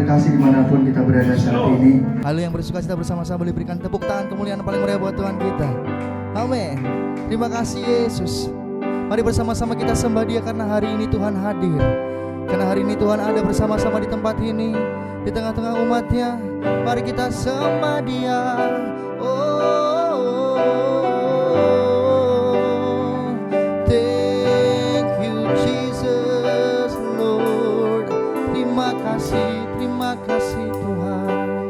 terkasih dimanapun kita berada saat ini. Halo yang bersuka cita bersama-sama boleh berikan tepuk tangan kemuliaan paling meriah buat Tuhan kita. Amin. Terima kasih Yesus. Mari bersama-sama kita sembah Dia karena hari ini Tuhan hadir. Karena hari ini Tuhan ada bersama-sama di tempat ini, di tengah-tengah umatnya. Mari kita sembah Dia. Thank you Jesus Lord. Terima kasih Tuhan.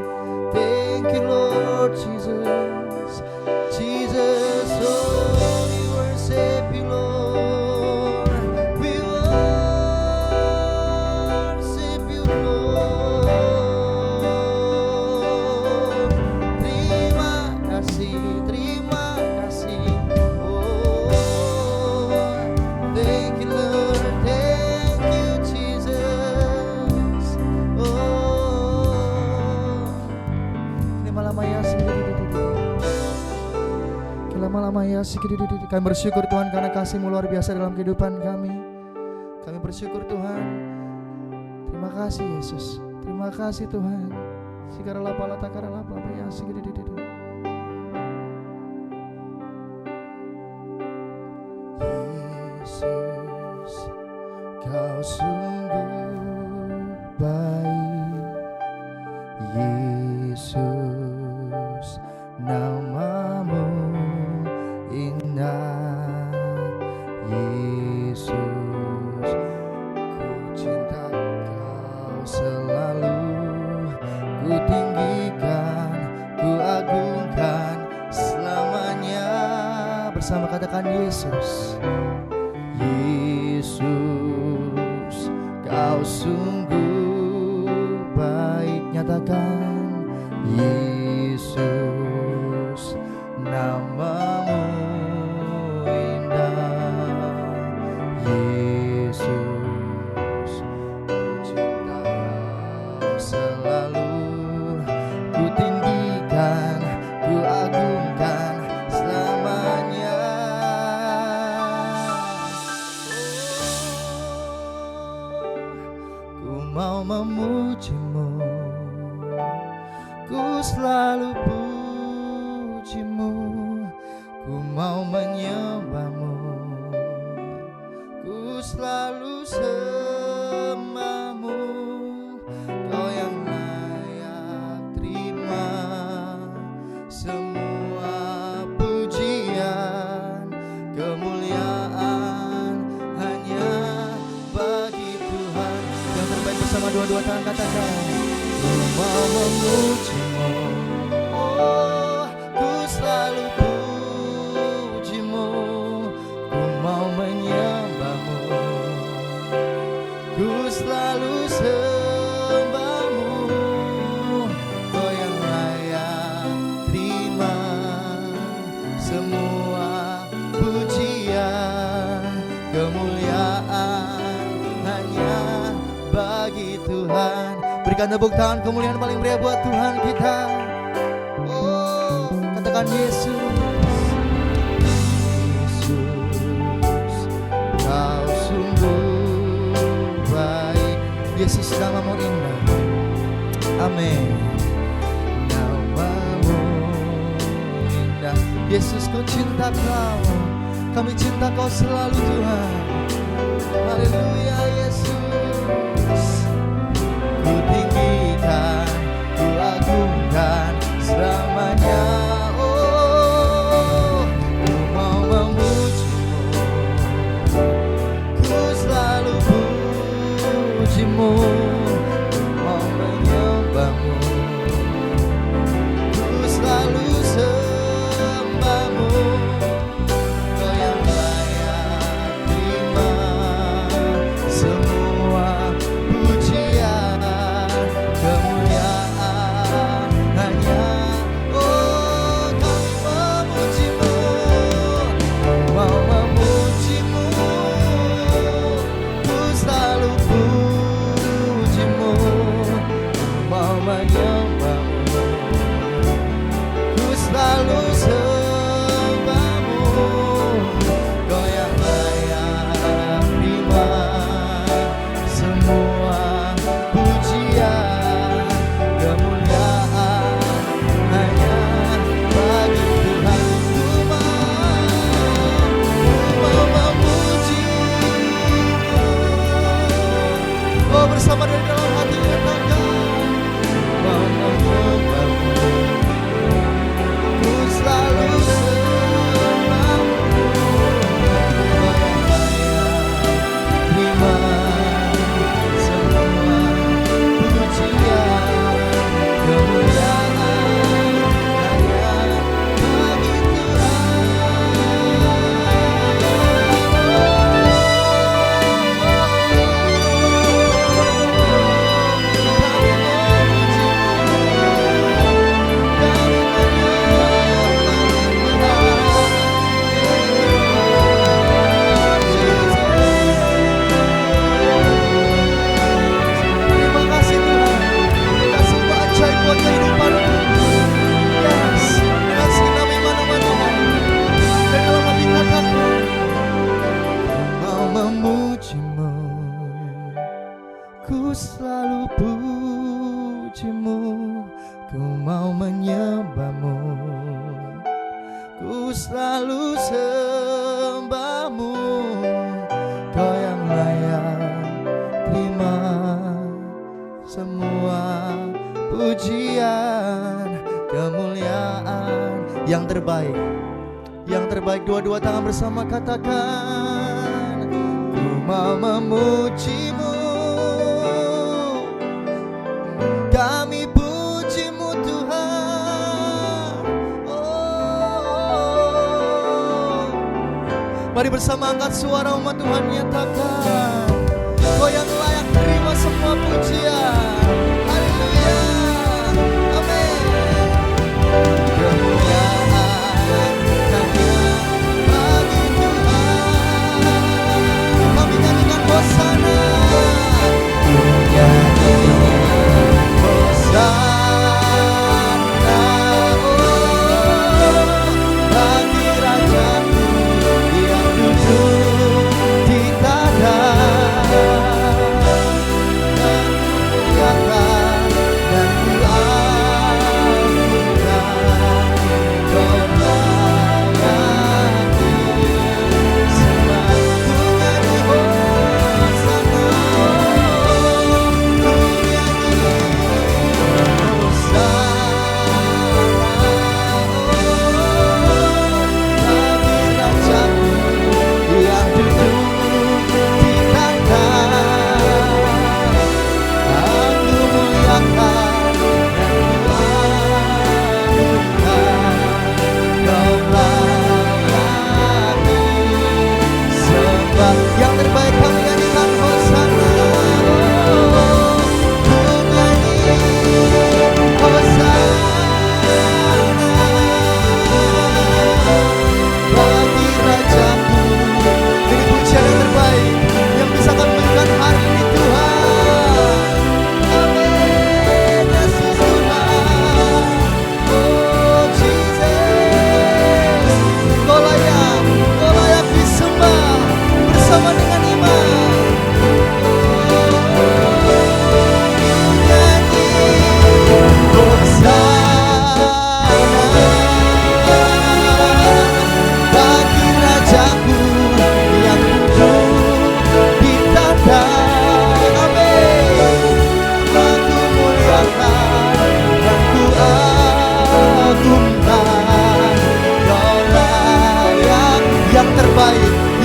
Thank you Lord Jesus. Jesus, oh we worship you Lord. We worship you Lord. Terima kasih. Oh, thank you Lord. Thank you Jesus. Oh, lama-lama ya kami bersyukur Tuhan karena kasih-Mu luar biasa dalam kehidupan kami. Kami bersyukur Tuhan. Terima kasih Yesus. Terima kasih Tuhan. Sikarala pala takarala pala ya sigidi. Yesus, Kau sungguh baik. Yesus, nama-Mu indah. Yesus, ku cinta Kau selalu. Ku tinggikan, ku agungkan selamanya. Bersama katakan Yesus. Yesus, Kau sungguh baik. Nyatakan Yesus, nama-Mu indah. Yesus, ku cinta Kau selalu. Ku tinggikan, ku agungkan selamanya. Ku mau memuji-Mu, ku selalu puji-Mu. Ku mau menyembah-Mu, ku selalu sembah-Mu. Kau yang layak terima semua pujian, kemuliaan hanya bagi Tuhan. Yang terbaik bersama dua-dua tangan katakan, ku mau memuji-Mu, oh ku selalu puji-Mu. Ku mau menyembah-Mu, ku selalu sembah-Mu. Kau yang layak terima semua pujian, kemuliaan hanya bagi Tuhan. Berikan tepuk tangan kemuliaan paling meriah buat Tuhan kita. Oh, katakan Yesus. Yesus, Kau sungguh baik. Yesus, nama-Mu indah. Amin. Nama-Mu indah. Yesus, ku cinta Kau. Kami cinta Kau selalu Tuhan. Haleluya Yesus. Ku tinggikan, ku agungkan selamanya. Oh, ku mau memuji-Mu, ku selalu puji-Mu. Ku mau menyembah-Mu, ku selalu sembah-Mu. Kau yang layak terima semua pujian, selalu sembahmu, Kau yang layak terima semua pujian, kemuliaan. Yang terbaik, yang terbaik, dua-dua tangan bersama katakan, ku mau memujimu, kami pujimu Tuhan. Oh, mari bersama angkat suara umat Tuhan nyatakan, Kau yang layak terima semua pujian. Haleluya, amin. Kemuliaan hanya bagi Tuhan. Kami nyanyikan hosana, hosana, oh, bagi Rajaku yang duduk di tanah.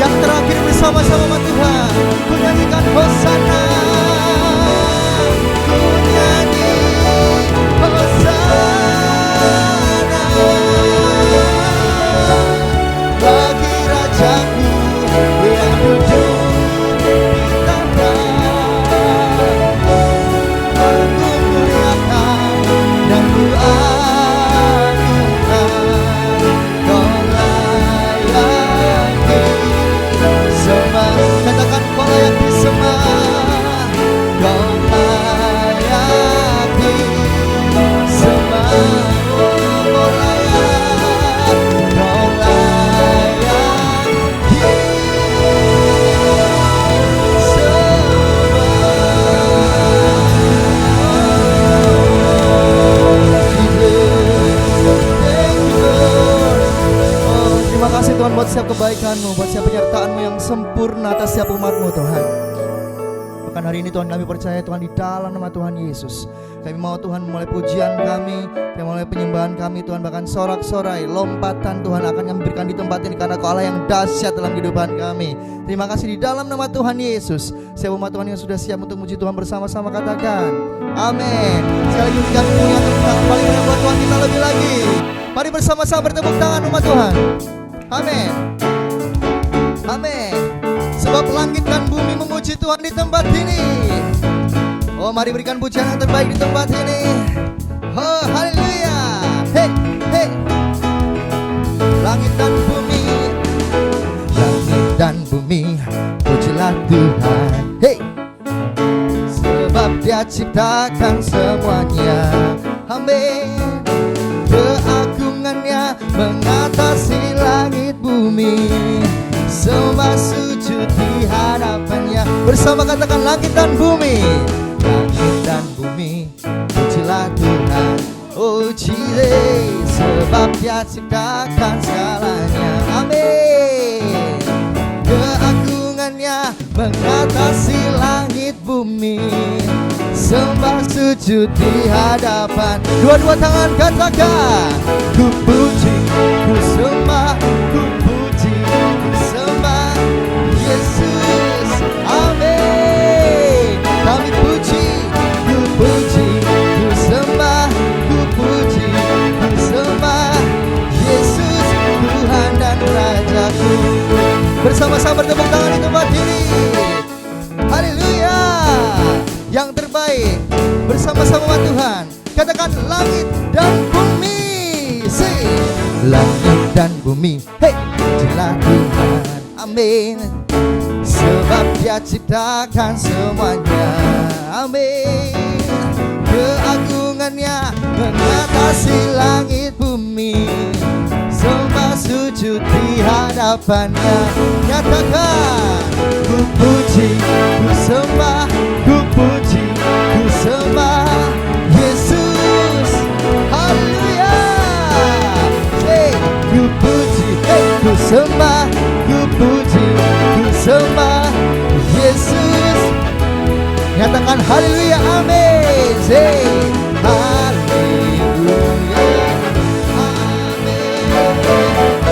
Yang terakhir bersama-sama sama Tuhan, ku nyanyikan hosana, ku nyanyi hosana bagi Rajaku yang duduk di tanah. Aku muliakan dan ku agungkan, Kau katakan Kau layak disembah, Kau layak disembah, oh, Kau layak, Kau layak Terima kasih Tuhan buat setiap kebaikan-Mu, buat setiap penyertaan-Mu yang sempurna atas setiap umat-Mu Tuhan. Bahkan hari ini Tuhan kami percaya Tuhan di dalam nama Tuhan Yesus, kami mau Tuhan mulai pujian kami, kami mulai penyembahan kami Tuhan, bahkan sorak-sorai, lompatan Tuhan akan kami berikan di tempat ini karena Kau Allah yang dahsyat dalam kehidupan kami. Terima kasih di dalam nama Tuhan Yesus. Setiap umat Tuhan yang sudah siap untuk muji Tuhan bersama-sama katakan amin. Sekali lagi kami punya tepuk paling buat Tuhan kita lebih lagi. Mari bersama-sama bertepuk tangan umat Tuhan. Amin. Amin. Sebab langit dan bumi memuji Tuhan di tempat ini. Oh, mari berikan pujian yang terbaik di tempat ini. Oh, haleluya. Hey, hey. Langit dan bumi, langit dan bumi, pujilah Tuhan. Hey. Sebab Dia ciptakan semuanya. Amin. Keagungannya mengatasi langit bumi, semua sujud di hadapannya. Bersama katakan langit dan bumi, langit dan bumi, pujilah Tuhan. Oh Jesus, sebab Dia ciptakan segalanya. Amin. Keagungannya mengatasi langit bumi. Sembah sujud di hadapan. Dua-dua tangan katakan, ku puji, ku sembah, ku puji, ku sembah Yesus. Amin. Kami puji, ku puji, ku sembah, ku puji, ku sembah Yesus, Tuhan dan Rajaku. Bersama-sama bertepuk tangan di tempat ini. Haleluya. Yang terbaik bersama-sama Tuhan. Katakan langit dan bumi. Langit dan bumi, hey, pujilah Tuhan. Amin. Sebab Dia ciptakan semuanya. Amin. Keagungannya mengatasi langit bumi. Sembah sujud di hadapannya. Nyatakan, ku puji, ku sembah, ku puji, ku sembah Yesus. Haleluya. Hey, ku puji, hey, ku sembah, ku puji, ku sembah Yesus. Nyatakan haleluya, amin. Say haleluya, amin,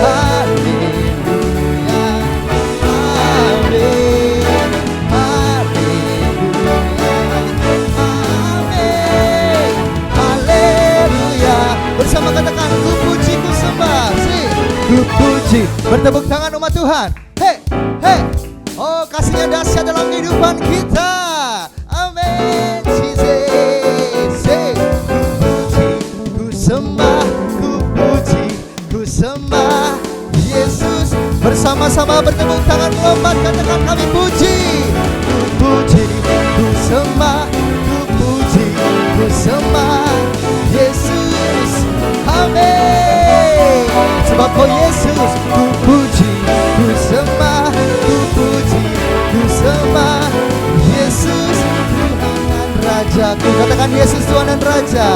haleluya, amin, haleluya, amin, haleluya. Bersama katakan, ku puji, ku sembah. Say ku puji. Bertepuk tangan umat Tuhan. Hey, hey. Oh, kasihnya dahsyat dalam kehidupan kita. Amin. Jesus. Say, ku puji, ku sembah, ku puji, ku sembah Yesus. Bersama-sama bertepuk tangan melompat, katakan kami puji. Ku puji, ku sembah, ku puji, ku sembah Yesus. Amin. Sebab kau Yesus, ku puji, ku sembah, ku puji, ku sembah Yesus, Tuhan dan Rajaku. Katakan Yesus Tuhan dan Raja.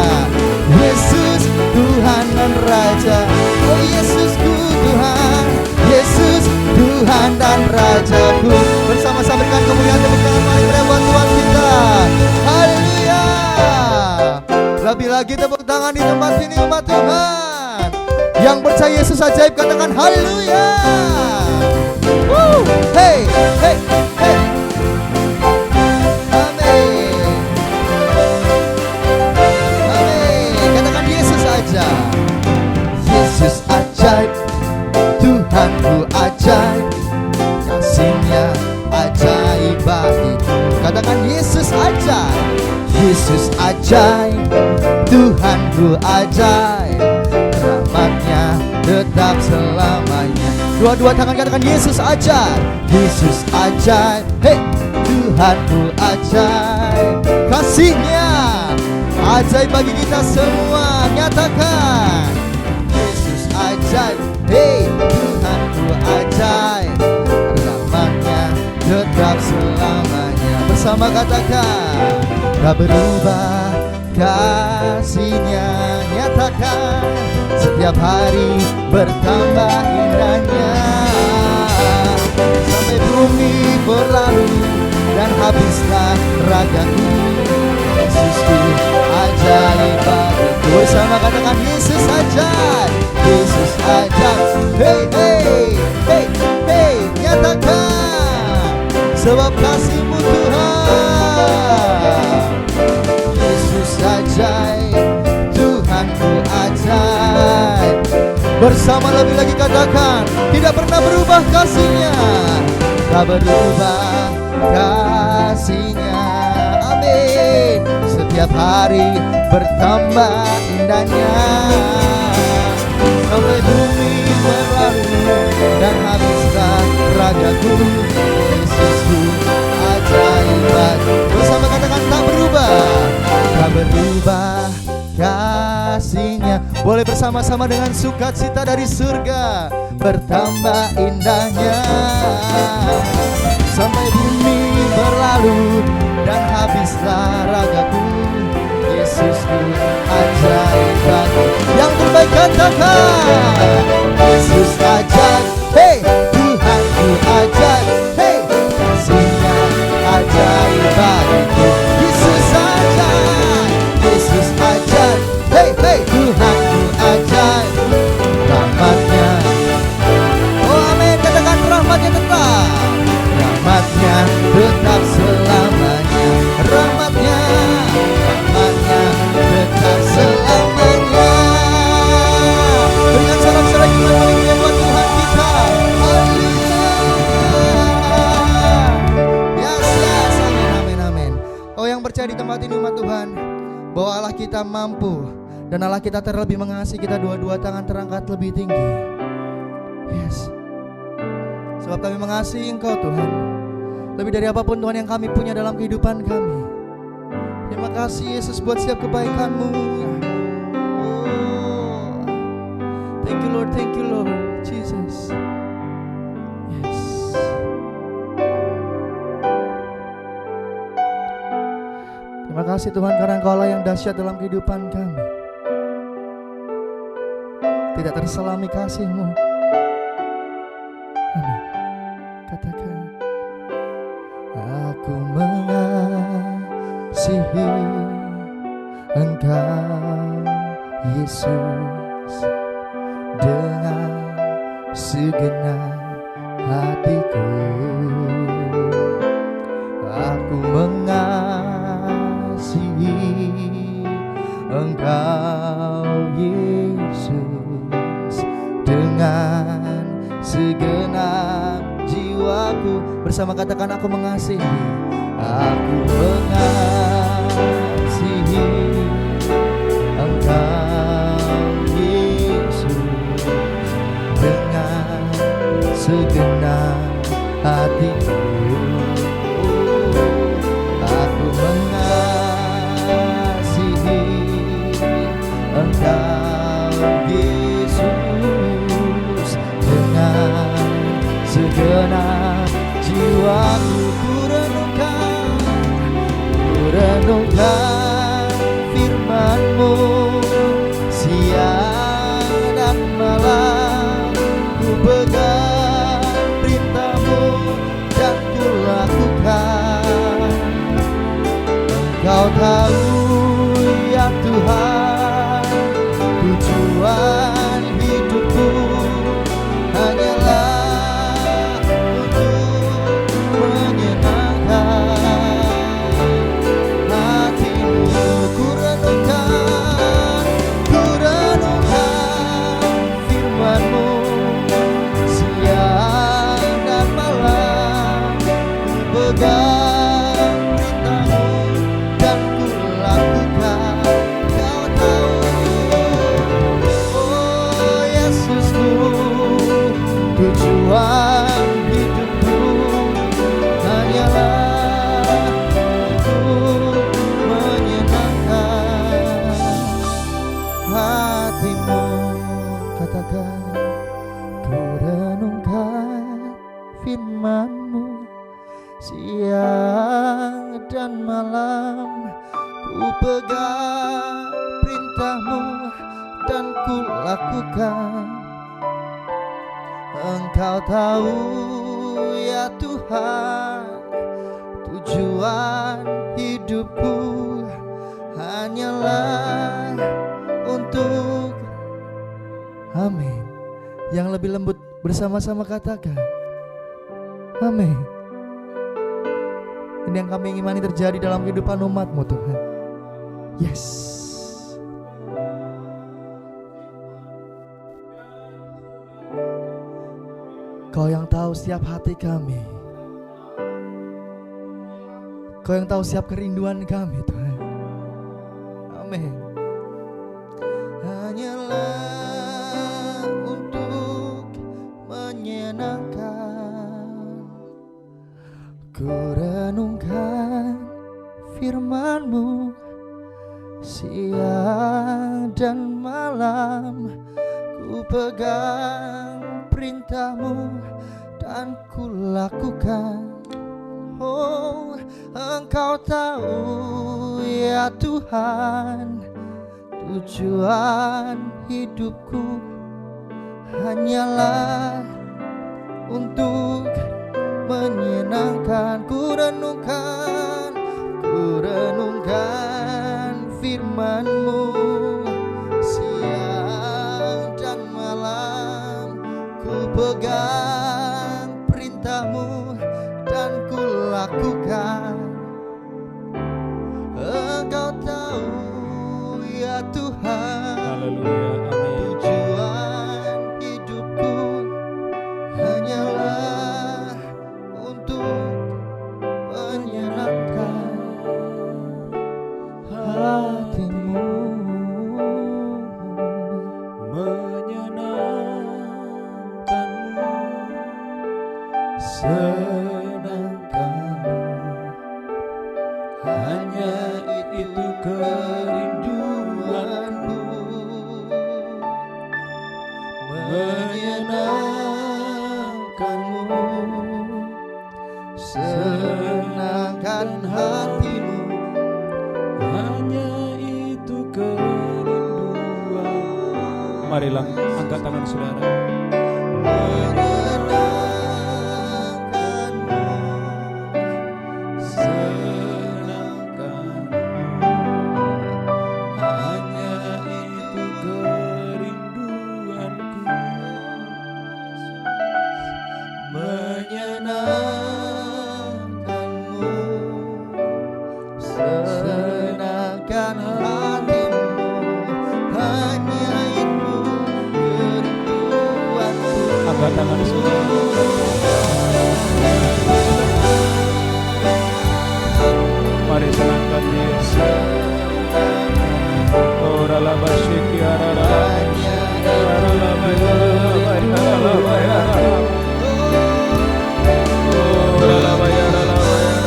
Yesus Tuhan dan Raja. Oh Yesusku Tuhan, Yesus Tuhan dan Rajaku. Bersama-sama berikan kemuliaan, tepuk tangan mari buat Tuhan kita. Haleluya. Lebih lagi tepuk tangan di tempat ini umat Tuhan. Yang percaya Yesus ajaib katakan haleluya. Hey, hey, hey. Amin. Amin. Katakan Yesus ajaib. Yesus ajaib, Tuhanku ajaib, kasih-Nya ajaib bagiku. Katakan Yesus ajaib. Yesus ajaib, Tuhanku ajaib, rahmat-Nya tetap selamanya. Dua-dua tangan katakan Yesus ajaib. Yesus ajaib, hey, Tuhanku ajaib, kasih-Nya ajaib bagi kita semua. Nyatakan Yesus ajaib, hey, Tuhanku ajaib, rahmat-Nya tetap selamanya. Bersama katakan, tak berubah kasih-Nya. Nyatakan setiap hari bertambah indahnya. Sampai bumi berlalu dan habislah ragaku. Yesusku ajaib bagiku. Bersama katakan Yesus ajaib. Yesus ajaib. Hey, hey, hey, hey. Nyatakan sebab kasih-Mu Tuhan. Yesus ajaib, Tuhanku ajaib. Bersama lebih lagi katakan, tidak pernah berubah kasih-Nya, tak berubah kasih-Nya. Amin. Setiap hari bertambah indahnya. Sampai bumi berlalu dan habislah ragaku. Yesusku ajaib. Bersama katakan tak berubah, tak berubah kasih-Nya. Boleh bersama-sama dengan sukacita dari surga, bertambah indahnya. Sampai bumi berlalu dan habislah ragaku. Yesusku ajaib bagi yang terbaik. Katakan Yesus ajaib, hey Tuhan ku ajaib, hey kasihnya ajaib bagiku. Yesus ajaib, Yesus ajaib, hey hey Tuhan ku ajaib, rahmatnya, oh amin, katakan rahmatnya tetap, rahmatnya tetap selamanya, rahmatnya, rahmatnya tetap selamanya. Berikan sorak-sorai iman paling buat Tuhan kita. Haleluya. Yes, yes, amin, amin, amin. Oh yang percaya di tempat ini umat Tuhan, bahwa Allah kita mampu dan Allah kita terlebih mengasihi kita, dua-dua tangan terangkat lebih tinggi. Yes. Sebab kami mengasihi Engkau Tuhan, lebih dari apapun Tuhan yang kami punya dalam kehidupan kami. Terima kasih Yesus buat setiap kebaikan-Mu. Oh, thank you Lord Jesus. Yes. Terima kasih Tuhan karena Engkau Allah yang dahsyat dalam kehidupan kami. Tidak terselami kasih-Mu. Amin. Katakan, aku mengasihi Engkau Yesus dengan segenap hatiku. Aku mengasihi Engkau Yesus dengan segenap jiwaku. Bersama katakan, aku mengasihi, aku mengasihi Engkau Yesus dengan segenap hatiku. Aku mengasihi Engkau Yesus dengan segenap jiwaku. Ku renungkan firman-Mu siang dan malam, ku pegang perintah-Mu dan ku lakukan. Engkau tahu ya Tuhan, tujuan hidupku hanyalah untuk menyenangkan hati-Mu. Ku renungkan firman-Mu siang dan malam, ku pegang perintah-Mu dan ku lakukan. Kau tahu, oh Yesusku, tujuan hidupku hanyalah untuk menyenangkan hati-Mu. Katakan, ku renungkan firman-Mu siang dan malam, ku pegang perintah-Mu dan ku lakukan. Engkau tahu ya Tuhan, tujuan hidupku hanyalah untuk, amin. Yang lebih lembut bersama-sama katakan, amin. Ini yang kami imani terjadi dalam kehidupan umat-Mu Tuhan. Yes. Kau yang tahu setiap hati kami, Kau yang tahu setiap kerinduan kami Tuhan. Amin. Hanyalah untuk menyenangkan, ku renungkan firman-Mu siang dan malam, ku pegang perintah-Mu dan ku lakukan. Oh, Engkau tahu ya Tuhan, Tujuan hidupku hanyalah untuk menyenangkan. Ku renungkan firman-Mu siang dan malam. Ku pegang perintah-Mu dan ku lakukan. Engkau tahu ya Tuhan, Haleluya, amin. tujuan hidupku hanyalah untuk menyenangkan hati-Mu. Menyenangkanmu, Senangkan-Mu, hanya itu kerinduanku. menyenangkan-Mu, senangkan hati-Mu. Hanya itu kerinduan. Marilah angkat tangan saudara. Menyenangkan-Mu, Senangkan, hanya itu kerinduanku. menyenangkan-Mu, senangkan hati-Mu. Hanya itu kerinduanku. Angkat tangan saudara. Mari senangkan Dia. Ora la basyiki ara la ara la bayara la bayara. Ora la bayara la bayara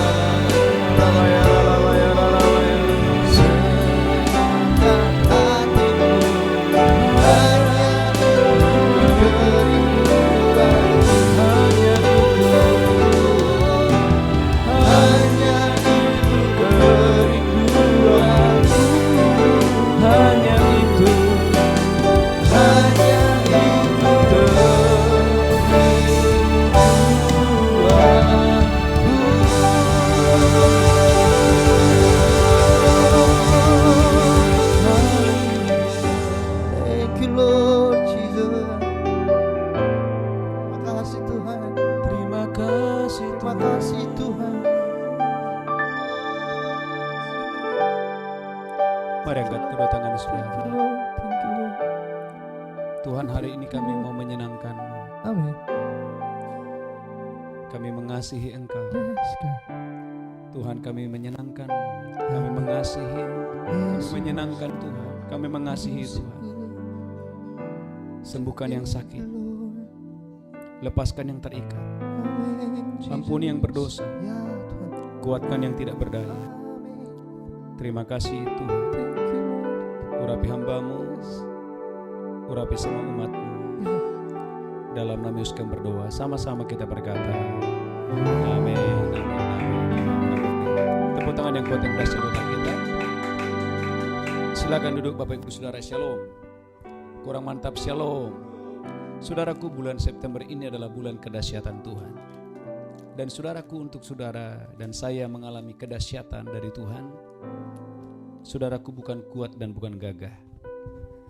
la bayara la bayara la bayara. Senangkan hati-Mu, hanya itu kerinduanku. Hanya itu kerinduanku. Hanya itu Thank you Lord Jesus. Terima kasih Tuhan. Terima kasih Terima Tuhan. kasih Tuhan. Mari angkat kedua tangan Thank saudara. you Lord. Thank you Lord. Tuhan, hari ini kami mau menyenangkan-Mu. Amin. Kami mengasihi Engkau. Yes God. Tuhan, kami menyenangkan, kami mengasihi-Mu, Yes. menyenangkan Tuhan, kami mengasihi Tuhan. Sembuhkan yang sakit, lepaskan yang terikat, Amin. ampuni yang berdosa, Ya Tuhan. kuatkan yang tidak berdaya. Amin. Terima kasih Tuhan, Thank you Lord. urapi hamba-Mu, urapi semua umat-Mu. Ya. Dalam nama Yesus kami berdoa, sama-sama kita berkata, amin, amin, amin. Tepuk tangan yang kuat yang dahsyat buat kita. Silakan duduk Bapak Ibu Saudara, shalom. Kurang mantap, shalom. Saudaraku, bulan September ini adalah bulan kedahsyatan Tuhan. Dan saudaraku, untuk saudara dan saya mengalami kedahsyatan dari Tuhan. Saudaraku, bukan kuat dan bukan gagah,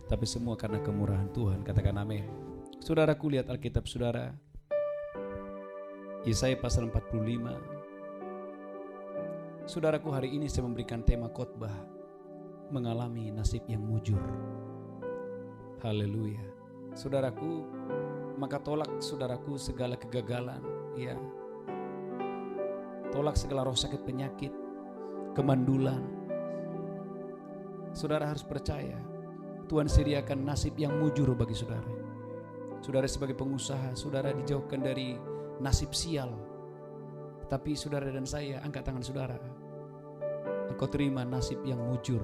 tapi semua karena kemurahan Tuhan. Katakan amin. Saudaraku, lihat Alkitab saudara, Yesaya pasal 45. Saudaraku, hari ini saya memberikan tema khotbah mengalami nasib yang mujur. Haleluya. Saudaraku, maka tolak saudaraku segala kegagalan, ya. Tolak segala roh sakit penyakit, kemandulan. Saudara harus percaya, Tuhan sediakan nasib yang mujur bagi saudara. Saudara sebagai pengusaha, saudara dijauhkan dari nasib sial. Tapi saudara dan saya, angkat tangan saudara. Engkau terima nasib yang mujur,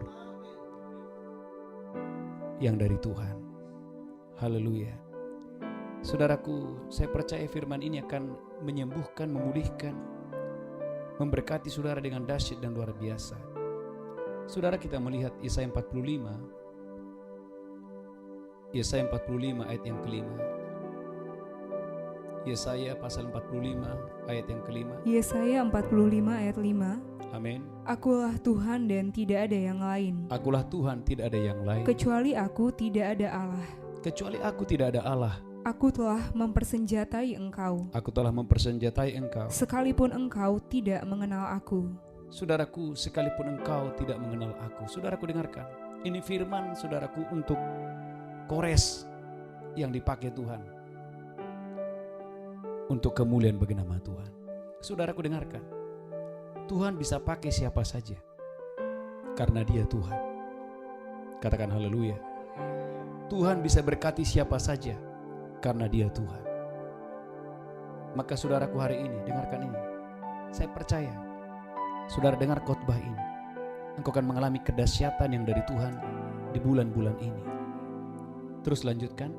yang dari Tuhan. Haleluya. Saudaraku, saya percaya firman ini akan menyembuhkan, memulihkan, memberkati saudara dengan dahsyat dan luar biasa. Saudara, kita melihat Yesaya 45, Yesaya 45 ayat yang kelima. Yesaya pasal 45 ayat yang kelima. Yesaya 45 ayat 5. Amin. Akulah Tuhan dan tidak ada yang lain. Akulah Tuhan, tidak ada yang lain. Kecuali aku tidak ada Allah. Kecuali aku tidak ada Allah. Aku telah mempersenjatai engkau. Aku telah mempersenjatai engkau. Sekalipun engkau tidak mengenal aku. Saudaraku, sekalipun engkau tidak mengenal aku. Saudaraku, dengarkan. Ini firman saudaraku untuk Kores yang dipakai Tuhan untuk kemuliaan bagi nama Tuhan. Saudaraku, dengarkan. Tuhan bisa pakai siapa saja karena Dia Tuhan. Katakan haleluya. Tuhan bisa berkati siapa saja karena Dia Tuhan. Maka saudaraku, hari ini dengarkan ini. Saya percaya saudara dengar khotbah ini, engkau akan mengalami kedahsyatan yang dari Tuhan di bulan-bulan ini. Terus lanjutkan.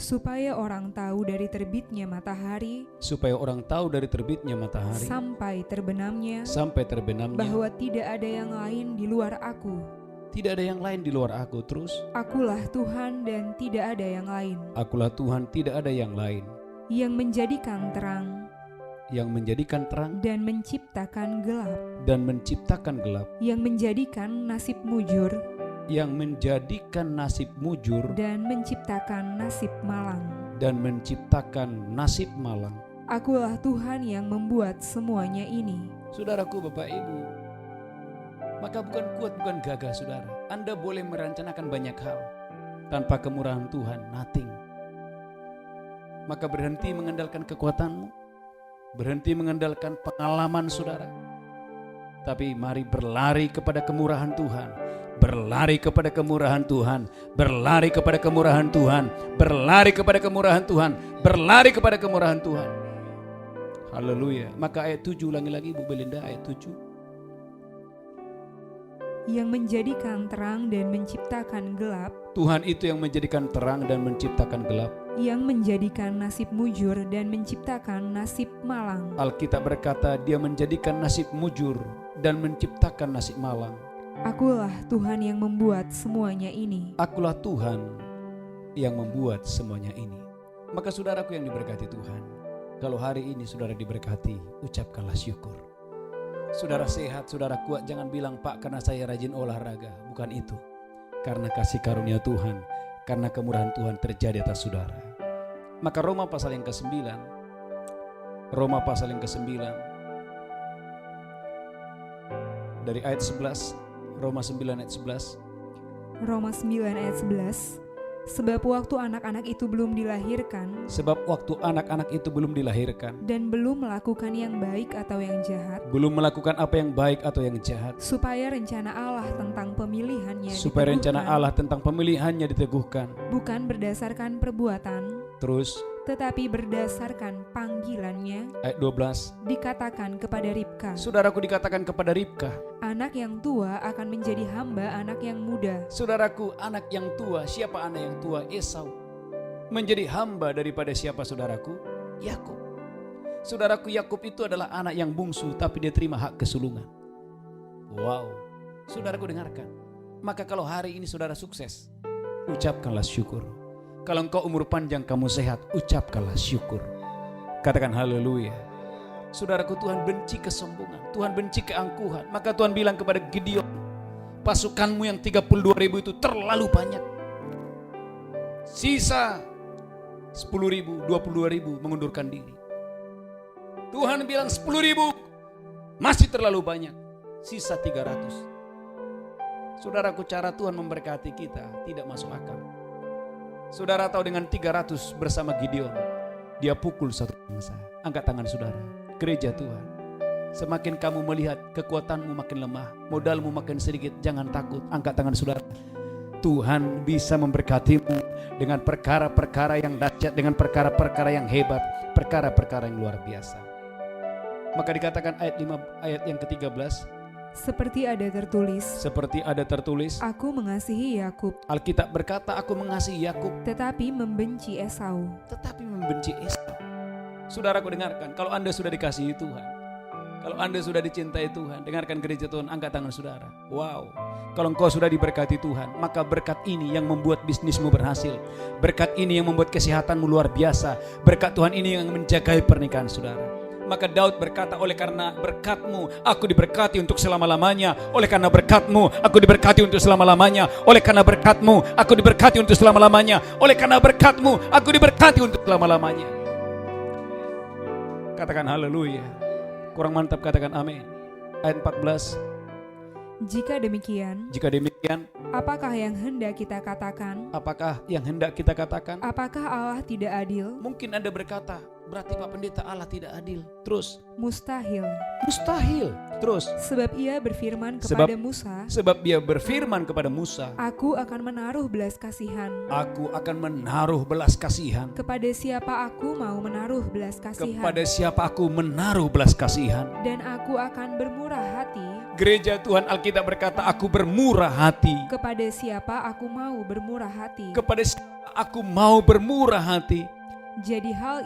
Supaya orang tahu dari terbitnya matahari Supaya orang tahu dari terbitnya matahari sampai terbenamnya sampai terbenamnya bahwa tidak ada yang lain di luar aku. tidak ada yang lain di luar aku. Terus, Akulah Tuhan dan tidak ada yang lain. akulah Tuhan, tidak ada yang lain, Yang menjadikan terang yang menjadikan terang dan menciptakan gelap. dan menciptakan gelap, Yang menjadikan nasib mujur yang menjadikan nasib mujur dan menciptakan nasib malang. dan menciptakan nasib malang. Akulah Tuhan yang membuat semuanya ini. Saudaraku, Bapak Ibu, maka bukan kuat, bukan gagah saudara. Anda boleh merencanakan banyak hal, tanpa kemurahan Tuhan, nothing. Maka berhenti mengandalkan kekuatanmu, berhenti mengandalkan pengalaman saudara. Tapi mari berlari kepada kemurahan Tuhan, berlari kepada kemurahan Tuhan, berlari kepada kemurahan Tuhan, berlari kepada kemurahan Tuhan, berlari kepada kemurahan Tuhan. Haleluya. Maka ayat 7, ulangi lagi Bu Belinda, ayat 7. Yang menjadikan terang dan menciptakan gelap. Tuhan itu yang menjadikan terang dan menciptakan gelap. Yang menjadikan nasib mujur dan menciptakan nasib malang. Alkitab berkata Dia menjadikan nasib mujur dan menciptakan nasib malang. Akulah Tuhan yang membuat semuanya ini. Akulah Tuhan yang membuat semuanya ini. Maka saudaraku yang diberkati Tuhan, kalau hari ini saudara diberkati, ucapkanlah syukur. Saudara sehat, saudara kuat, jangan bilang Pak karena saya rajin olahraga. Bukan itu. Karena kasih karunia Tuhan, karena kemurahan Tuhan terjadi atas saudara. Maka Roma pasal yang ke-9, Roma pasal yang ke-9 dari ayat 11, Roma 9 ayat 11. Roma 9 ayat 11. Sebab waktu anak-anak itu belum dilahirkan Sebab waktu anak-anak itu belum dilahirkan, dan belum melakukan yang baik atau yang jahat, belum melakukan apa yang baik atau yang jahat, supaya rencana Allah tentang pemilihannya supaya rencana diteguhkan, Allah tentang pemilihannya diteguhkan. bukan berdasarkan perbuatan, Terus tetapi berdasarkan panggilannya, ayat 12. dikatakan kepada Ribka, Saudaraku, dikatakan kepada Ribka, anak yang tua akan menjadi hamba anak yang muda. saudaraku, anak yang tua. Siapa anak yang tua? Esau. Menjadi hamba daripada siapa saudaraku? Yakub. Saudaraku, Yakub itu adalah anak yang bungsu, tapi dia terima hak kesulungan. Wow. Saudaraku, dengarkan. Maka kalau hari ini saudara sukses, ucapkanlah syukur. Kalau engkau umur panjang, kamu sehat, ucapkanlah syukur. Katakan haleluya. Saudaraku, Tuhan benci kesombongan, Tuhan benci keangkuhan. Maka Tuhan bilang kepada Gideon, pasukanmu yang 32.000 itu terlalu banyak. Sisa 10.000, 22.000 mengundurkan diri. Tuhan bilang 10.000 masih terlalu banyak. Sisa 300. Saudaraku, cara Tuhan memberkati kita tidak masuk akal. Saudara tahu dengan 300 bersama Gideon, dia pukul satu bangsa. Angkat tangan saudara. Gereja Tuhan, semakin kamu melihat kekuatanmu makin lemah, modalmu makin sedikit, jangan takut. Angkat tangan saudara. Tuhan bisa memberkatimu dengan perkara-perkara yang dahsyat, dengan perkara-perkara yang hebat, perkara-perkara yang luar biasa. Maka dikatakan ayat yang ke-13, Seperti ada tertulis, seperti ada tertulis, aku mengasihi Yakub, Alkitab berkata aku mengasihi Yakub tetapi membenci Esau. tetapi membenci Esau. Saudaraku, dengarkan, kalau Anda sudah dikasihi Tuhan, Kalau Anda sudah dicintai Tuhan, dengarkan gereja Tuhan, angkat tangan saudara. Wow, kalau engkau sudah diberkati Tuhan, maka berkat ini yang membuat bisnismu berhasil. Berkat ini yang membuat kesehatanmu luar biasa. Berkat Tuhan ini yang menjagai pernikahan saudara. Maka Daud berkata, oleh karena berkat-Mu aku diberkati untuk selama-lamanya. Oleh karena berkat-Mu aku diberkati untuk selama-lamanya. Oleh karena berkat-Mu aku diberkati untuk selama-lamanya. Oleh karena berkat-Mu aku diberkati untuk selama-lamanya. Katakan haleluya. Kurang mantap katakan amin. Ayat 14. Jika demikian, apakah yang hendak kita katakan? Apakah yang hendak kita katakan? Apakah Allah tidak adil? Mungkin Anda berkata, berarti Pak Pendeta Allah tidak adil. Terus? Mustahil. Mustahil. Terus? Sebab ia berfirman kepada Musa. Sebab dia berfirman kepada Musa. Aku akan menaruh belas kasihan. Aku akan menaruh belas kasihan. Kepada siapa aku mau menaruh belas kasihan. Kepada siapa aku menaruh belas kasihan. Dan aku akan bermurah hati. Gereja Tuhan Alkitab berkata, aku bermurah hati. Kepada siapa aku mau bermurah hati. Kepada siapa aku mau bermurah hati. Jadi hal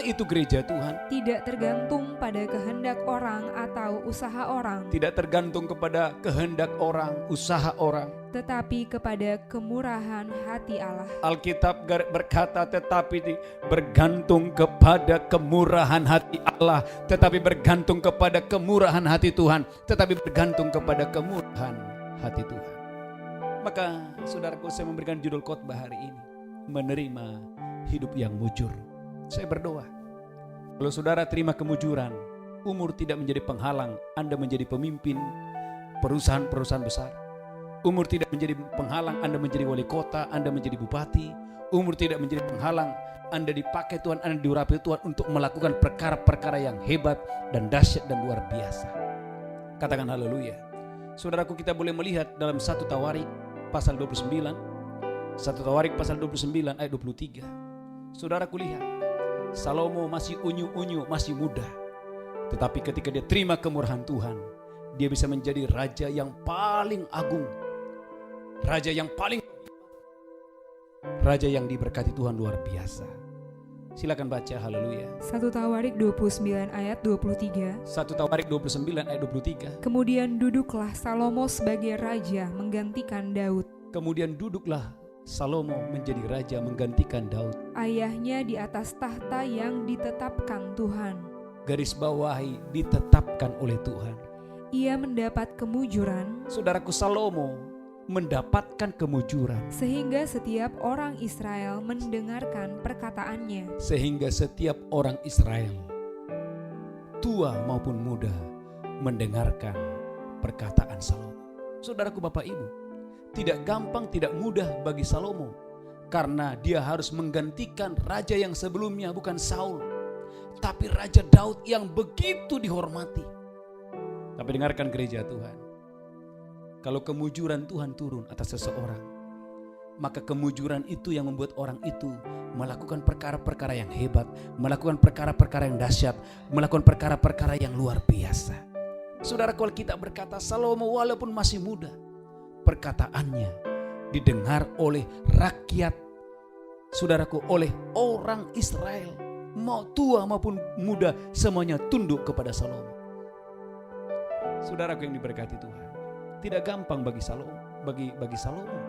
itu gereja Tuhan tidak tergantung pada kehendak orang atau usaha orang. Tidak tergantung kepada kehendak orang, usaha orang. Tetapi kepada kemurahan hati Allah. Alkitab berkata tetapi bergantung kepada kemurahan hati Allah. Tetapi bergantung kepada kemurahan hati Tuhan. Tetapi bergantung kepada kemurahan hati Tuhan. Maka saudaraku, saya memberikan judul khotbah hari ini, menerima hidup yang mujur. Saya berdoa, kalau saudara terima kemujuran, umur tidak menjadi penghalang Anda menjadi pemimpin perusahaan-perusahaan besar. Umur tidak menjadi penghalang Anda menjadi wali kota, Anda menjadi bupati. Umur tidak menjadi penghalang Anda dipakai Tuhan, Anda diurapi Tuhan untuk melakukan perkara-perkara yang hebat dan dahsyat dan luar biasa. Katakan haleluya. Saudaraku, kita boleh melihat dalam 1 Tawarik pasal 29, 1 Tawarik pasal 29 ayat 23. Saudaraku lihat, Salomo masih unyu-unyu, masih muda. Tetapi ketika dia terima kemurahan Tuhan, dia bisa menjadi raja yang paling agung. Raja yang diberkati Tuhan luar biasa. Silakan baca, haleluya. 1 Tawarik 29 ayat 23. 1 Tawarik 29 ayat 23. Kemudian duduklah Salomo sebagai raja menggantikan Daud. Kemudian duduklah Salomo menjadi raja menggantikan Daud. Ayahnya di atas tahta yang ditetapkan Tuhan. Garis bawahi, ditetapkan oleh Tuhan. Ia mendapat kemujuran. Saudaraku, Salomo mendapatkan kemujuran. Sehingga setiap orang Israel mendengarkan perkataannya. Sehingga setiap orang Israel, tua maupun muda, mendengarkan perkataan Salomo. Saudaraku, Bapak Ibu, tidak gampang, tidak mudah bagi Salomo, karena dia harus menggantikan raja yang sebelumnya, bukan Saul, tapi Raja Daud yang begitu dihormati. Tapi dengarkan gereja Tuhan, kalau kemujuran Tuhan turun atas seseorang, maka kemujuran itu yang membuat orang itu melakukan perkara-perkara yang hebat, melakukan perkara-perkara yang dahsyat, melakukan perkara-perkara yang luar biasa. Saudara, kalau kita berkata Salomo walaupun masih muda, perkataannya didengar oleh rakyat, saudaraku, oleh orang Israel, mau tua maupun muda, semuanya tunduk kepada Salomo. Saudaraku yang diberkati Tuhan, tidak gampang bagi Salomo, bagi Salomo,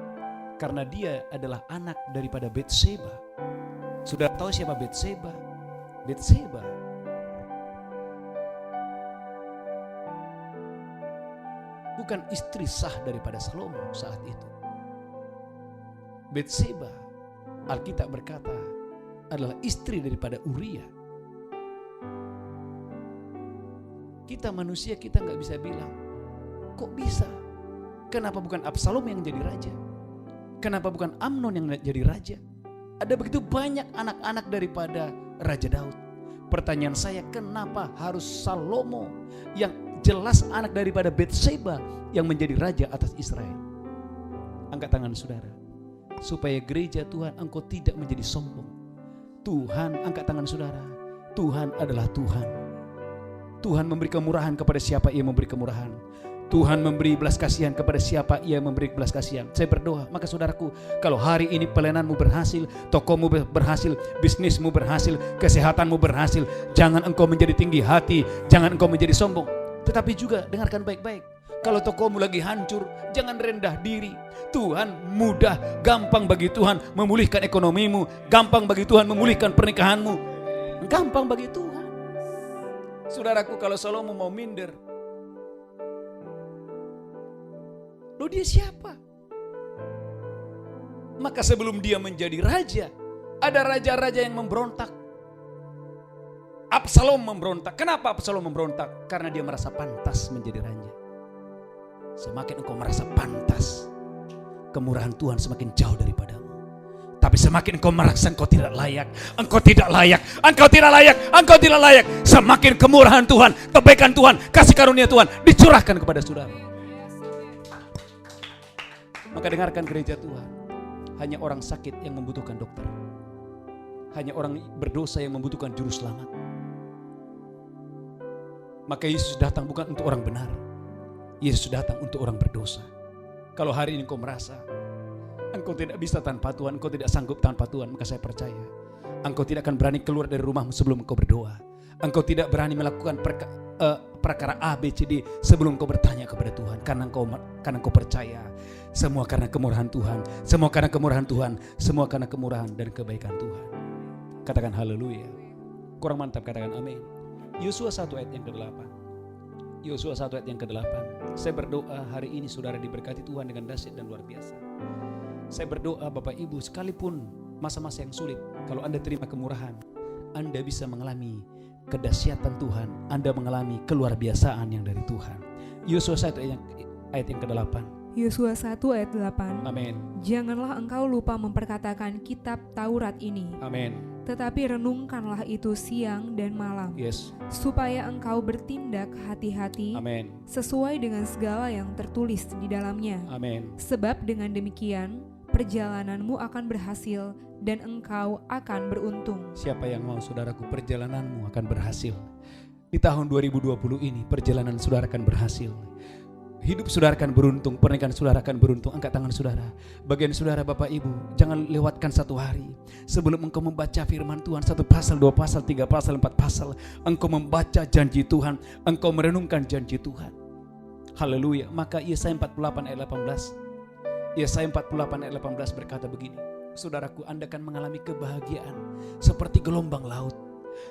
karena dia adalah anak daripada Betseba. Sudah tahu siapa Betseba? Betseba bukan istri sah daripada Salomo saat itu. Betseba, Alkitab berkata, adalah istri daripada Uria. Kita manusia, kita gak bisa bilang, kok bisa? Kenapa bukan Absalom yang jadi raja? Kenapa bukan Amnon yang jadi raja? Ada begitu banyak anak-anak daripada Raja Daud. Pertanyaan saya, kenapa harus Salomo yang jelas anak daripada Betseba yang menjadi raja atas Israel? Angkat tangan saudara, supaya gereja Tuhan engkau tidak menjadi sombong. Tuhan, angkat tangan saudara, Tuhan adalah Tuhan. Tuhan memberi kemurahan kepada siapa Ia memberi kemurahan. Tuhan memberi belas kasihan kepada siapa Ia memberi belas kasihan. Saya berdoa, maka saudaraku, kalau hari ini pelayananmu berhasil, tokomu berhasil, bisnismu berhasil, kesehatanmu berhasil, jangan engkau menjadi tinggi hati, jangan engkau menjadi sombong. Tetapi juga dengarkan baik-baik, kalau tokomu lagi hancur, jangan rendah diri. Tuhan mudah, gampang bagi Tuhan memulihkan ekonomimu, gampang bagi Tuhan memulihkan pernikahanmu, gampang bagi Tuhan. Saudaraku, kalau Salomo mau minder, loh dia siapa? Maka sebelum dia menjadi raja, ada raja-raja yang memberontak. Absalom memberontak. Kenapa Absalom memberontak? Karena dia merasa pantas menjadi raja. Semakin engkau merasa pantas, kemurahan Tuhan semakin jauh daripadamu. Tapi semakin engkau merasa engkau tidak layak, engkau tidak layak, engkau tidak layak, engkau tidak layak, semakin kemurahan Tuhan, kebaikan Tuhan, kasih karunia Tuhan dicurahkan kepada saudara. Maka dengarkan gereja Tuhan, hanya orang sakit yang membutuhkan dokter. Hanya orang berdosa yang membutuhkan juru selamat. Maka Yesus datang bukan untuk orang benar, Yesus datang untuk orang berdosa. Kalau hari ini engkau merasa engkau tidak bisa tanpa Tuhan, engkau tidak sanggup tanpa Tuhan, maka saya percaya engkau tidak akan berani keluar dari rumahmu sebelum engkau berdoa. Engkau tidak berani melakukan perkara A, B, C, D sebelum engkau bertanya kepada Tuhan. Karena engkau percaya semua karena kemurahan Tuhan, semua karena kemurahan Tuhan, semua karena kemurahan dan kebaikan Tuhan. Katakan haleluya. Kurang mantap katakan amin. Yosua 1 ayat yang ke-8. Yosua 1 ayat yang ke-8. Saya berdoa hari ini saudara diberkati Tuhan dengan dahsyat dan luar biasa. Saya berdoa Bapak Ibu, sekalipun masa-masa yang sulit, kalau Anda terima kemurahan, Anda bisa mengalami kedahsyatan Tuhan, Anda mengalami keluar biasaan yang dari Tuhan. Yosua 1 ayat yang ke-8. Yosua 1 ayat 8. Amin. Janganlah engkau lupa memperkatakan kitab Taurat ini. Amin. Tetapi renungkanlah itu siang dan malam. Yes. Supaya engkau bertindak hati-hati. Amin. Sesuai dengan segala yang tertulis di dalamnya. Amin. Sebab dengan demikian perjalananmu akan berhasil dan engkau akan beruntung. Siapa yang mau saudaraku perjalananmu akan berhasil. Di tahun 2020 ini perjalanan saudara akan berhasil. Hidup saudara akan beruntung, pernikahan saudara akan beruntung. Angkat tangan saudara. Bagian saudara Bapak Ibu, jangan lewatkan satu hari sebelum engkau membaca firman Tuhan, 1 pasal, 2 pasal, 3 pasal, 4 pasal, engkau membaca janji Tuhan, engkau merenungkan janji Tuhan. Haleluya. Maka Yesaya 48 ayat 18. Yesaya 48 ayat 18 berkata begini, saudaraku, Anda akan mengalami kebahagiaan seperti gelombang laut.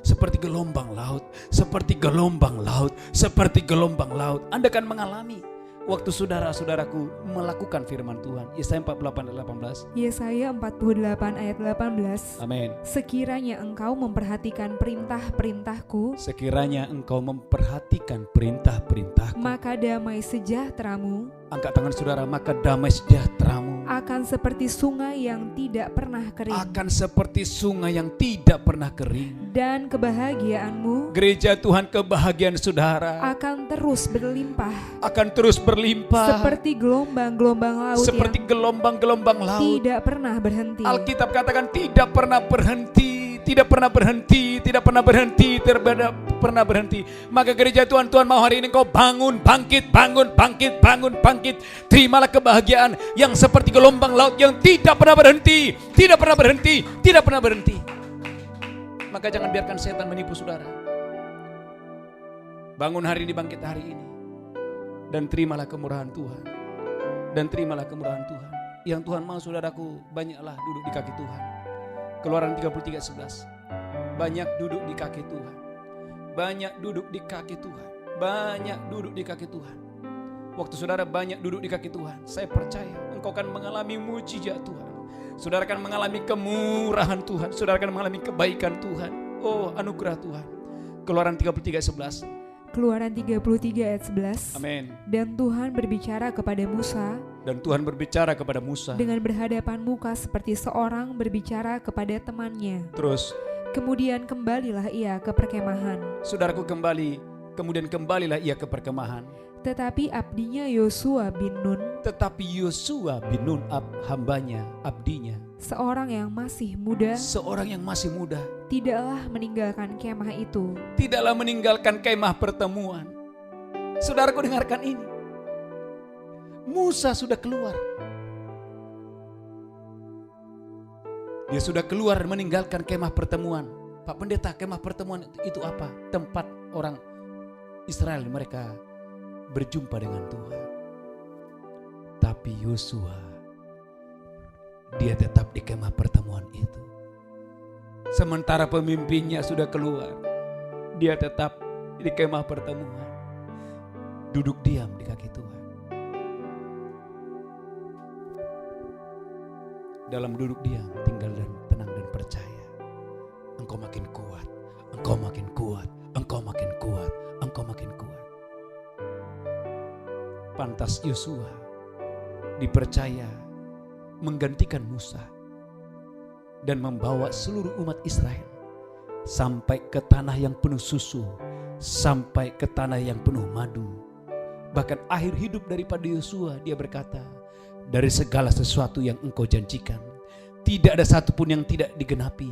Seperti gelombang laut, seperti gelombang laut, seperti gelombang laut. Anda akan mengalami waktu saudara-saudaraku melakukan firman Tuhan. Yesaya 48 ayat 18. Yesaya 48 ayat 18. Amin. Sekiranya engkau memperhatikan perintah-perintahku, sekiranya engkau memperhatikan perintah-perintahku, maka damai sejahteramu, angkat tangan saudara, maka damai sejahteramu akan seperti sungai yang tidak pernah kering. Akan seperti sungai yang tidak pernah kering. Dan kebahagiaanmu, gereja Tuhan, kebahagiaan saudara akan terus berlimpah. Akan terus berlimpah. Seperti gelombang-gelombang laut seperti yang gelombang-gelombang laut. tidak pernah berhenti. Alkitab katakan tidak pernah berhenti, tidak pernah berhenti, tidak pernah berhenti, tidak pernah berhenti. Maka gereja Tuhan, Tuhan mau hari ini kau bangun, bangkit, bangun, bangkit, bangun, bangkit. Terimalah kebahagiaan yang seperti gelombang laut yang tidak pernah berhenti, tidak pernah berhenti, tidak pernah berhenti. Maka jangan biarkan setan menipu saudara. Bangun hari ini, bangkit hari ini, dan terimalah kemurahan Tuhan. Dan terimalah kemurahan Tuhan. Yang Tuhan mau saudaraku, banyaklah duduk di kaki Tuhan. Keluaran 33:11. Banyak duduk di kaki Tuhan. Banyak duduk di kaki Tuhan. Banyak duduk di kaki Tuhan. Waktu saudara banyak duduk di kaki Tuhan, saya percaya engkau akan mengalami mujizat Tuhan. Saudara akan mengalami kemurahan Tuhan. Saudara akan mengalami kebaikan Tuhan. Oh, anugerah Tuhan. Keluaran 33:11. Keluaran 33 ayat 11. Amin. Dan Tuhan berbicara kepada Musa. Dan Tuhan berbicara kepada Musa dengan berhadapan muka seperti seorang berbicara kepada temannya. Terus, kemudian kembalilah ia ke perkemahan. Saudaraku kemudian kembalilah ia ke perkemahan. Tetapi abdinya Yosua bin Nun, hambanya, abdinya, seorang yang masih muda, tidaklah meninggalkan kemah itu. Tidaklah meninggalkan kemah pertemuan. Saudaraku dengarkan ini. Musa sudah keluar. Dia sudah keluar meninggalkan kemah pertemuan. Pak Pendeta, kemah pertemuan itu apa? Tempat orang Israel mereka berjumpa dengan Tuhan. Tapi Yosua, dia tetap di kemah pertemuan itu. Sementara pemimpinnya sudah keluar, dia tetap di kemah pertemuan. Duduk diam di kaki Tuhan. Dalam duduk diam, tinggal dan tenang dan percaya. Engkau makin kuat, engkau makin kuat, engkau makin kuat, engkau makin kuat. Pantas Yosua dipercaya menggantikan Musa dan membawa seluruh umat Israel sampai ke tanah yang penuh susu, sampai ke tanah yang penuh madu. Bahkan akhir hidup daripada Yosua, dia berkata, dari segala sesuatu yang engkau janjikan, tidak ada satupun yang tidak digenapi,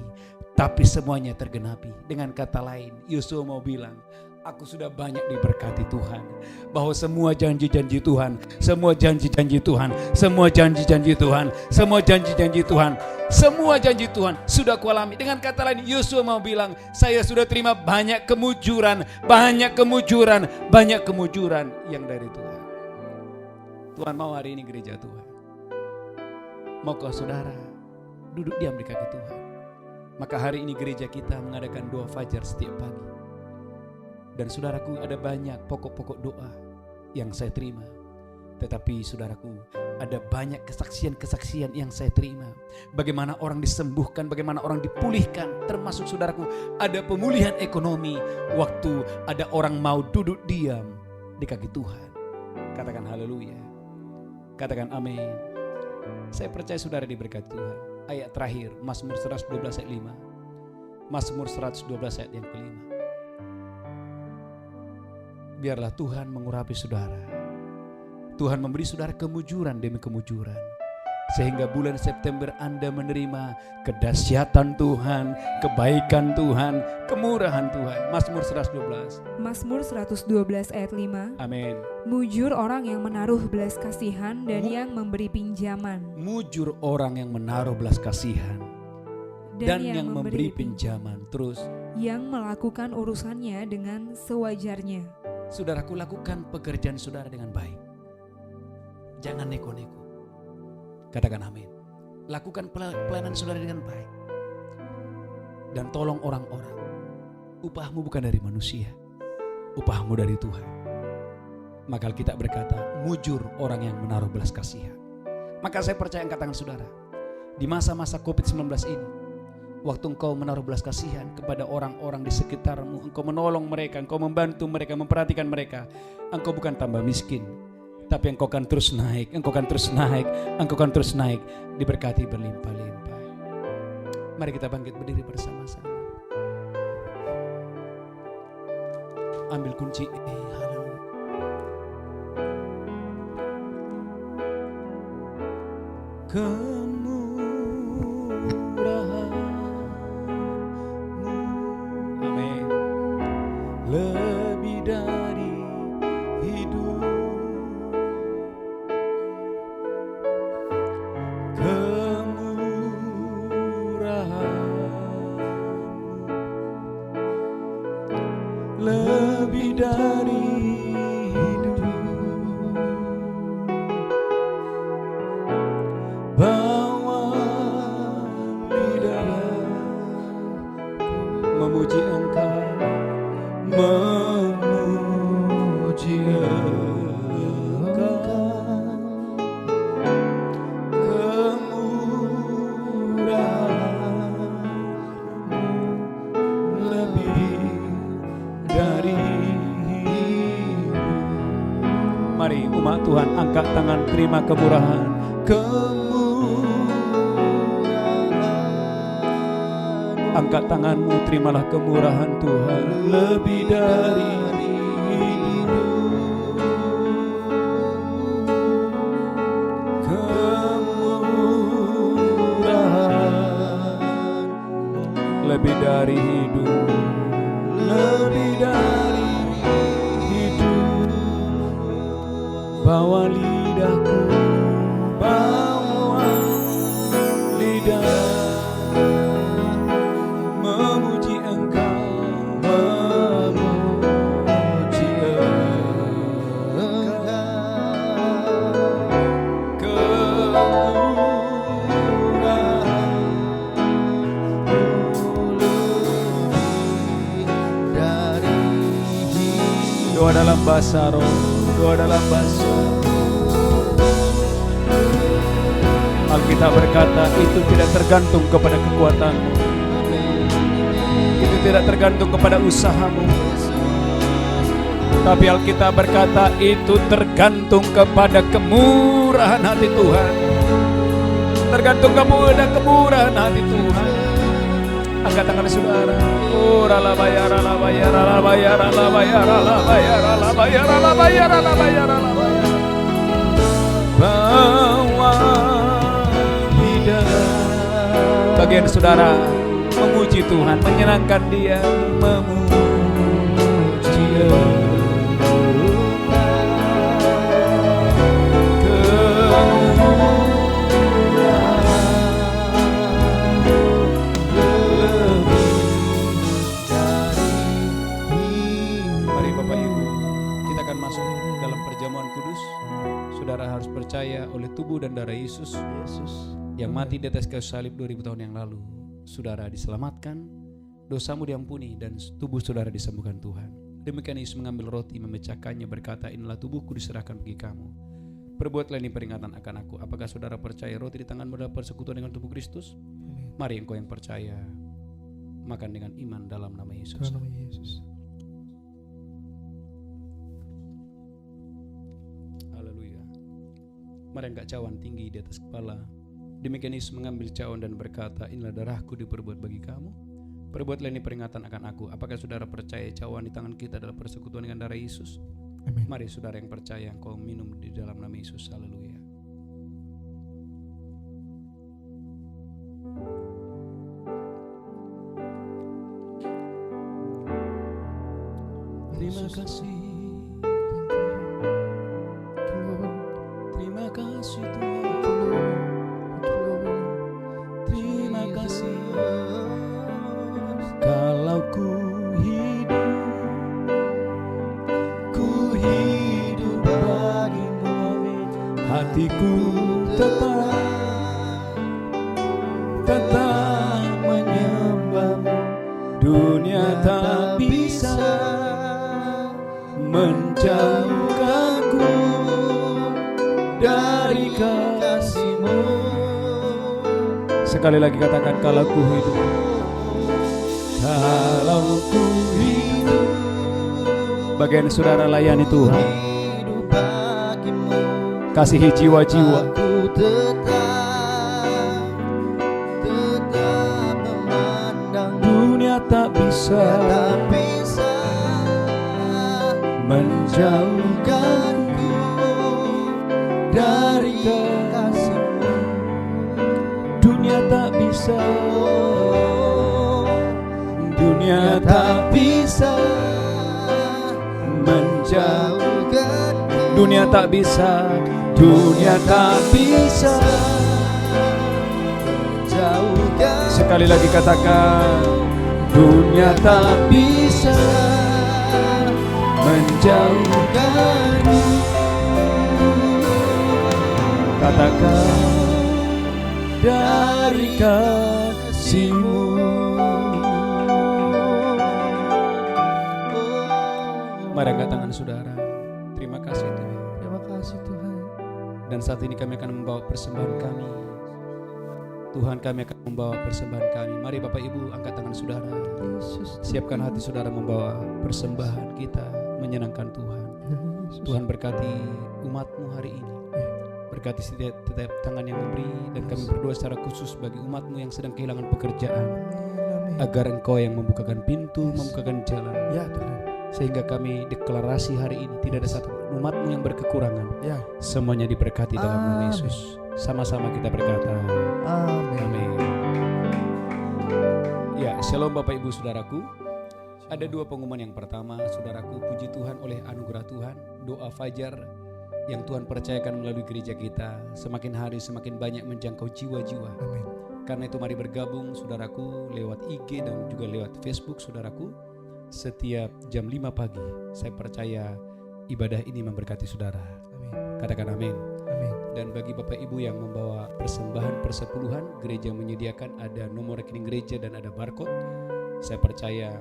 tapi semuanya tergenapi. Dengan kata lain, Yosua mau bilang, aku sudah banyak diberkati Tuhan. Bahwa semua janji-janji Tuhan, semua janji-janji Tuhan, semua janji-janji Tuhan, semua janji-janji Tuhan, semua janji Tuhan sudah kualami. Dengan kata lain, Yosua mau bilang, saya sudah terima banyak kemujuran, banyak kemujuran, banyak kemujuran yang dari Tuhan. Tuhan mau hari ini gereja Tuhan, mau kau saudara duduk diam di kaki Tuhan. Maka hari ini gereja kita mengadakan doa fajar setiap pagi. Dan saudaraku, ada banyak pokok-pokok doa yang saya terima. Tetapi saudaraku, ada banyak kesaksian-kesaksian yang saya terima. Bagaimana orang disembuhkan, bagaimana orang dipulihkan. Termasuk saudaraku, ada pemulihan ekonomi waktu ada orang mau duduk diam di kaki Tuhan. Katakan haleluya. Katakan amin. Saya percaya saudara diberkati Tuhan. Ayat terakhir, Mazmur 112 ayat 5. Mazmur 112 ayat yang kelima. Biarlah Tuhan mengurapi saudara. Tuhan memberi saudara kemujuran demi kemujuran. Sehingga bulan September Anda menerima kedahsyatan Tuhan, kebaikan Tuhan, kemurahan Tuhan. Mazmur 112. Mazmur 112 ayat 5. Amin. Mujur orang yang menaruh belas kasihan dan yang memberi pinjaman. Mujur orang yang menaruh belas kasihan dan yang memberi pinjaman. Terus, yang melakukan urusannya dengan sewajarnya. saudaraku, lakukan pekerjaan saudara dengan baik. Jangan neko-neko. Katakan amin. Lakukan pelayanan saudara dengan baik. Dan tolong orang-orang. Upahmu bukan dari manusia, upahmu dari Tuhan. Maka kita berkata, mujur orang yang menaruh belas kasihan. Maka saya percaya angkat tangan saudara. Di masa-masa COVID-19 ini, waktu engkau menaruh belas kasihan kepada orang-orang di sekitarmu, engkau menolong mereka, engkau membantu mereka, memperhatikan mereka, engkau bukan tambah miskin, tapi engkau akan terus naik, engkau akan terus naik, engkau akan terus naik, diberkati berlimpah-limpah. Mari kita bangkit berdiri bersama-sama. Ambil kunci. Haleluya. Kemurahan-Mu, amin, lebih dari hidup. Lebih dari hidup, bawa lidah memuji Engkau, memuji Engkau. Kemurahan-Mu lebih dari hidup. Mari umat Tuhan angkat tangan terima kemurahan. Angkat tanganmu, terimalah kemurahan Tuhan. Lebih dari hidup, kemurahan lebih dari hidup, lebih dari hidup. Bawa lidah basaro, doa dalam bahasa. Alkitab berkata itu tidak tergantung kepada kekuatanmu, itu tidak tergantung kepada usahamu, tapi Alkitab berkata itu tergantung kepada kemurahan hati Tuhan. Tergantung kepada kemurahan hati Tuhan. Angkat tangan saudara. Oh, rala bayar, rala bayar, rala bayar, rala bayar, rala bayar, rala bayar, rala bayar, rala bayar, rala bayar. Bawa lidah. Bagian saudara memuji Tuhan, menyenangkan Dia, memuji Dia. Saudara harus percaya oleh tubuh dan darah Yesus yang mati di atas kayu salib 2000 tahun yang lalu. Saudara diselamatkan, dosamu diampuni, dan tubuh saudara disembuhkan Tuhan. Demikian Yesus mengambil roti, memecahkannya, berkata, inilah tubuhku diserahkan bagi kamu. Perbuatlah ini peringatan akan aku. Apakah saudara percaya roti di tanganmu adalah persekutuan dengan tubuh Kristus? Mari engkau yang percaya makan dengan iman dalam nama Yesus. Dalam nama Yesus. Mari angkat cawan tinggi di atas kepala. Demikian Yesus mengambil cawan dan berkata, inilah darahku diperbuat bagi kamu. Perbuatlah ini peringatan akan aku. Apakah saudara percaya cawan di tangan kita adalah persekutuan dengan darah Yesus? Amin. Mari saudara yang percaya, engkau minum di dalam nama Yesus. Haleluya. Terima kasih. Terima kasih Tuhan. Terima kasih. Kalau ku hidup bagimu, hatiku tetap menyembahmu. Dunia tak bisa menjauhkanku dari kasih-Mu. Sekali lagi katakan, kalau ku hidup. Kalau ku hidup. Bagian saudara layani Tuhan. Kasihi jiwa-jiwa. Dunia tak bisa menjauhkanku dari kasih-Mu. Dunia tak bisa, dunia tak bisa menjauhkanku. Dunia tak bisa, dunia tak bisa menjauhkan. Sekali lagi katakan, dunia tak bisa menjauhkanku. Katakan, dari kasih-Mu. Mari angkat tangan saudara. Terima kasih Tuhan. Terima kasih Tuhan. Dan saat ini kami akan membawa persembahan kami. Tuhan, kami akan membawa persembahan kami. Mari Bapak Ibu angkat tangan saudara. Siapkan hati saudara membawa persembahan kita, menyenangkan Tuhan. Tuhan berkati umat-Mu hari ini. Berkati setiap tangan yang memberi, dan kami berdoa secara khusus bagi umat-Mu yang sedang kehilangan pekerjaan, agar Engkau yang membukakan pintu, membukakan jalan. Ya Tuhan. Sehingga kami deklarasi hari ini tidak ada satu umat-Mu yang berkekurangan. Ya. Semuanya diberkati dalam nama Yesus. Sama-sama kita berkata, Amin. amin. Ya, shalom Bapak Ibu Saudaraku. Ada dua pengumuman. Yang pertama, saudaraku, puji Tuhan oleh anugerah Tuhan, doa fajar yang Tuhan percayakan melalui gereja kita semakin hari semakin banyak menjangkau jiwa-jiwa. Amin. Karena itu mari bergabung saudaraku lewat IG dan juga lewat Facebook saudaraku. Setiap jam 5 pagi saya percaya ibadah ini memberkati saudara. Amin. Katakan amin. Amin. Dan bagi Bapak Ibu yang membawa persembahan persepuluhan, gereja menyediakan ada nomor rekening gereja dan ada barcode. Saya percaya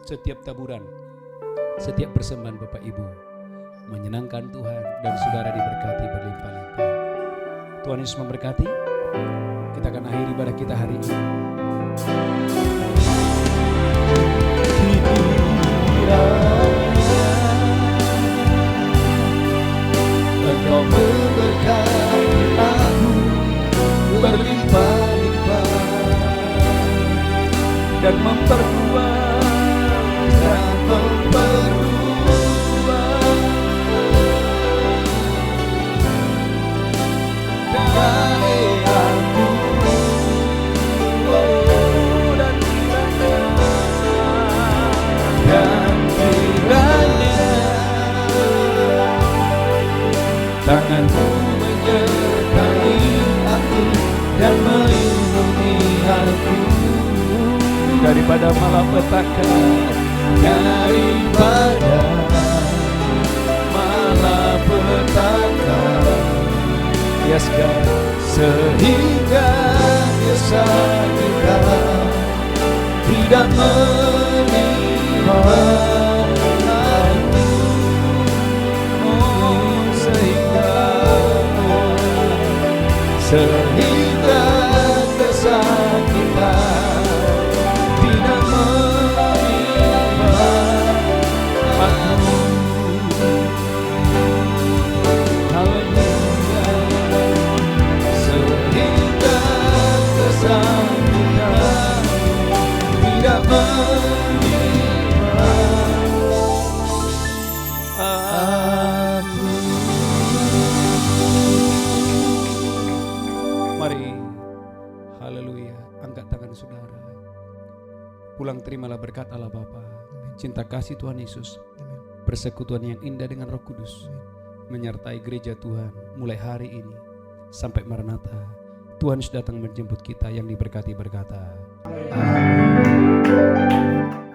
setiap taburan, setiap persembahan Bapak Ibu menyenangkan Tuhan, dan saudara diberkati berlimpah-limpah. Tuhan Yesus memberkati. Kita akan akhiri ibadah kita hari ini. Engkau memberkati aku berlimpah-limpah Dan memperluas daerahku, dan kiranya tanganmu menyertai aku dan melindungi aku daripada malapetaka, daripada malapetaka. Yes God. Sehingga dosa kita tidak menimpa aku. Oh, sehingga dosa kita tidak menimpa aku. Haleluya. Sehingga dosa kita tidak menimpa aku. Mari, haleluya, angkat tangan saudara. Pulang terimalah berkat Allah Bapa, cinta kasih Tuhan Yesus, persekutuan yang indah dengan Roh Kudus, menyertai gereja Tuhan mulai hari ini sampai Maranatha. Tuhan sudah datang menjemput kita yang diberkati berkata, Amin.